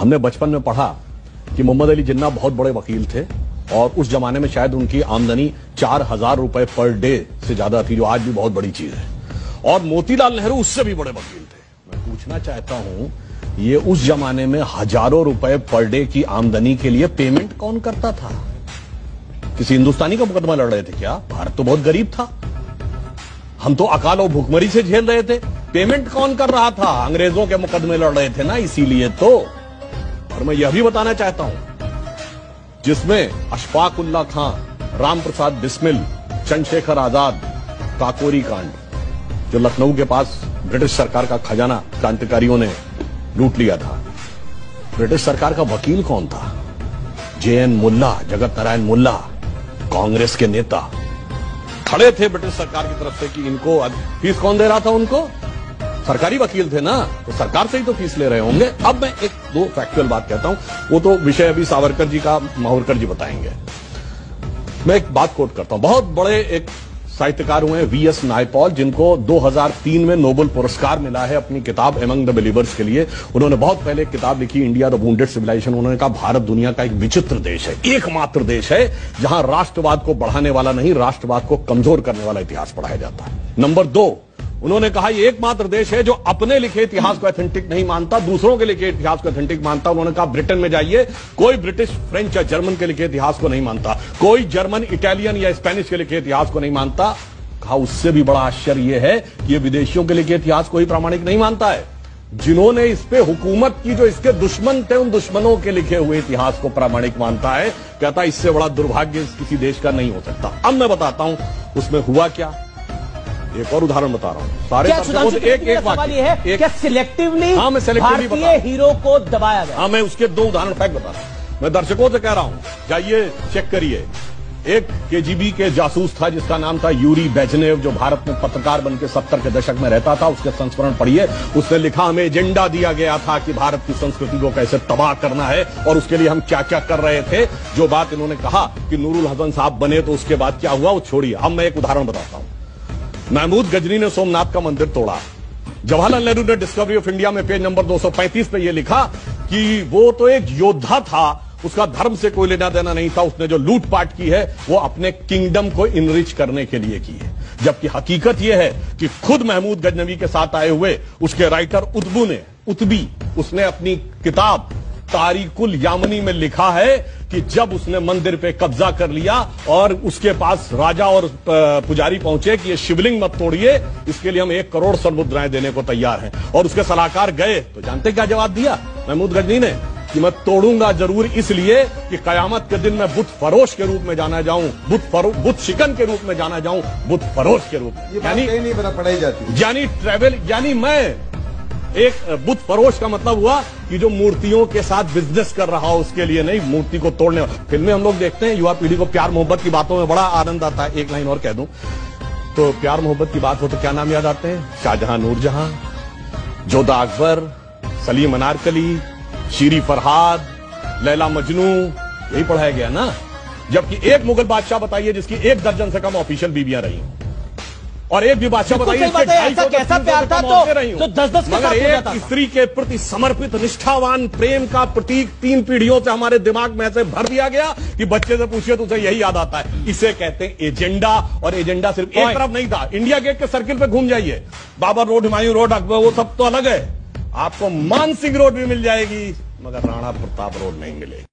हमने बचपन में पढ़ा कि मोहम्मद अली जिन्ना बहुत बड़े वकील थे और उस जमाने में शायद उनकी आमदनी 4,000 रुपए पर डे से ज्यादा थी, जो आज भी बहुत बड़ी चीज है। और मोतीलाल नेहरू उससे भी बड़े वकील थे। मैं पूछना चाहता हूं, ये उस जमाने में हजारों रुपए पर डे की आमदनी के लिए पेमेंट कौन करता था? किसी हिंदुस्तानी का मुकदमा लड़ रहे थे क्या? भारत तो बहुत गरीब था, हम तो अकाल और भूखमरी से झेल रहे थे। पेमेंट कौन कर रहा था? अंग्रेजों के मुकदमे लड़ रहे थे ना, इसीलिए तो। और मैं यह भी बताना चाहता हूं, जिसमें अशफाक उल्ला खां, राम प्रसाद बिस्मिल, चंद्रशेखर आजाद, काकोरी कांड, जो लखनऊ के पास ब्रिटिश सरकार का खजाना क्रांतिकारियों ने लूट लिया था, ब्रिटिश सरकार का वकील कौन था? JN मुल्ला, जगत नारायण मुल्ला, कांग्रेस के नेता खड़े थे ब्रिटिश सरकार की तरफ से कि इनको फीस कौन दे रहा था? उनको सरकारी वकील थे ना, तो सरकार से ही तो फीस ले रहे होंगे। अब मैं एक दो फैक्चुअल बात कहता हूं, वो तो विषय अभी सावरकर जी का माहुरकर जी बताएंगे। मैं एक बात कोट करता हूं, बहुत बड़े एक साहित्यकार हुए VS नायपॉल, जिनको 2003 में नोबेल पुरस्कार मिला है अपनी किताब एमंग द बिलीवर्स के लिए। उन्होंने बहुत पहले एक किताब लिखी, इंडिया द वुंडेड सिविलाइजेशन। उन्होंने कहा भारत दुनिया का एक विचित्र देश है, एकमात्र देश है जहां राष्ट्रवाद को बढ़ाने वाला नहीं, राष्ट्रवाद को कमजोर करने वाला इतिहास पढ़ाया जाता है। नंबर 2, उन्होंने कहा ये एकमात्र देश है जो अपने लिखे इतिहास को ऑथेंटिक नहीं मानता, दूसरों के लिखे इतिहास को ऑथेंटिक मानता। उन्होंने कहा ब्रिटेन में जाइए, कोई ब्रिटिश, फ्रेंच या जर्मन के लिखे इतिहास को नहीं मानता, कोई जर्मन, इटालियन या स्पेनिश के लिखे इतिहास को नहीं मानता। कहा उससे भी बड़ा आश्चर्य यह है कि ये विदेशियों के लिखे इतिहास को ही प्रामाणिक नहीं मानता है, जिन्होंने इस पे हुकूमत की, जो इसके दुश्मन थे, उन दुश्मनों के लिखे हुए इतिहास को प्रामाणिक मानता है। कहता इससे बड़ा दुर्भाग्य किसी देश का नहीं हो सकता। अब मैं बताता हूं उसमें हुआ क्या। एक और उदाहरण बता रहा हूं। सारे एक सवाल ये है, क्या सिलेक्टिवली भारतीय हीरो को दबाया गया? हाँ, मैं उसके 2 उदाहरण फैक्ट बता रहा हूं। मैं दर्शकों से कह रहा हूं, जाइए चेक करिए। एक KGB के जासूस था जिसका नाम था यूरी बेजनेव, जो भारत में पत्रकार बनकर 70 के दशक में रहता था। उसके संस्मरण पढ़िए। उसने लिखा, हमें एजेंडा दिया गया था कि भारत की संस्कृति को कैसे तबाह करना है और उसके लिए हम क्या क्या कर रहे थे। जो बात इन्होंने कहा कि नूरुल हसन साहब बने तो उसके बाद क्या हुआ, वो छोड़िए। अब मैं एक उदाहरण बताता हूं। महमूद गजनी ने सोमनाथ का मंदिर तोड़ा। जवाहरलाल नेहरू ने डिस्कवरी ऑफ इंडिया में पेज नंबर 235 पे यह लिखा कि वो तो एक योद्धा था, उसका धर्म से कोई लेना देना नहीं था, उसने जो लूटपाट की है वो अपने किंगडम को इनरिच करने के लिए की है। जबकि हकीकत यह है कि खुद महमूद गजनवी के साथ आए हुए उसके राइटर उतबी उसने अपनी किताब तारिकुल यामनी में लिखा है कि जब उसने मंदिर पे कब्जा कर लिया और उसके पास राजा और पुजारी पहुंचे कि ये शिवलिंग मत तोड़िए, इसके लिए हम 1 करोड़ स्वर्ण मुद्राएं देने को तैयार हैं, और उसके सलाहकार गए तो जानते क्या जवाब दिया महमूद गजनी ने? कि मैं तोड़ूंगा जरूर, इसलिए कि कयामत के दिन मैं बुत फरोश के रूप में जाना जाऊं, बुत शिकन के रूप में जाना जाऊं, बुत फरोश के रूप में। यानी नहीं बना पढ़ाई जाती, यानी ट्रेवल, यानी मैं एक बुत फरोश का मतलब हुआ कि जो मूर्तियों के साथ बिजनेस कर रहा हो, उसके लिए नहीं, मूर्ति को तोड़ने। फिल्में हम लोग देखते हैं, युवा पीढ़ी को प्यार मोहब्बत की बातों में बड़ा आनंद आता है। एक लाइन और कह दूं तो, प्यार मोहब्बत की बात हो तो क्या नाम याद आते हैं? शाहजहां, नूरजहां, जोधा अकबर, सलीम अनारकली, शीरी फरहाद, लैला मजनू, यही पढ़ाया गया ना। जबकि एक मुगल बादशाह बताइए जिसकी 1 दर्जन से कम ऑफिशियल बीवियां रही हों, और एक भी बादशाह बताइए ऐसा कैसा प्यार था तो 10-10 मगर एक स्त्री के प्रति समर्पित निष्ठावान प्रेम का प्रतीक 3 पीढ़ियों से हमारे दिमाग में ऐसे भर दिया गया कि बच्चे से पूछिए तो उसे यही याद आता है। इसे कहते हैं एजेंडा। और एजेंडा सिर्फ एक तरफ नहीं था। इंडिया गेट के सर्किल पे घूम जाइए, बाबर रोड, हुमायूं रोड, अकबर, वो सब तो अलग है। आपको मान सिंह रोड भी मिल जाएगी, मगर राणा प्रताप रोड नहीं मिलेगी।